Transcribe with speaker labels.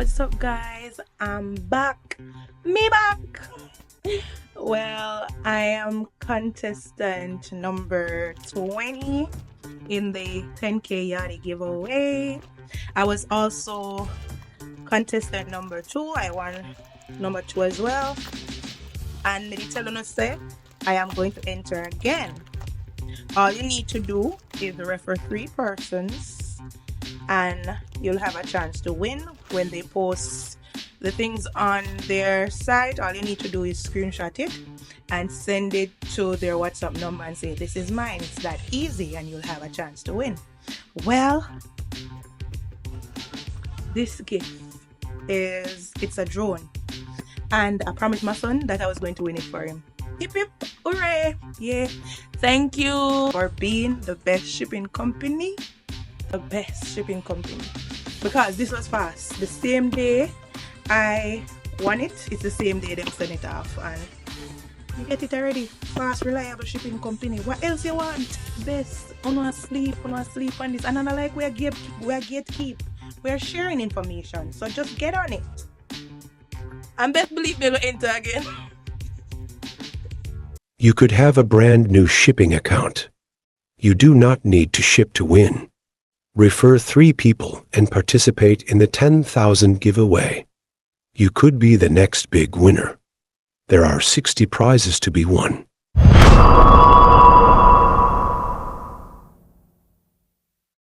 Speaker 1: What's up, guys? I'm back. Me back. Well, I am contestant number 20 in the 10K Yachty giveaway. I was also contestant number 2. I won number 2 as well. And me telling us say I am going to enter again. All you need to do is refer 3 persons and you'll have a chance to win. When they post the things on their site, all you need to do is screenshot it and send it to their WhatsApp number and say, this is mine. It's that easy, and you'll have a chance to win. Well, this gift it's a drone, and I promised my son that I was going to win it for him. Hip hip, hooray! Yeah, thank you for being the best shipping company. The best shipping company, because this was fast. The same day I won it, it's the same day them send it off, and you get it already. Fast, reliable shipping company. What else you want? Best. On sleep on this. And I like we're gatekeep. We're sharing information, so just get on it. And best believe me, will enter again.
Speaker 2: You could have a brand new shipping account. You do not need to ship to win. Refer 3 people and participate in the 10,000 giveaway. You could be the next big winner. There are 60 prizes to be won.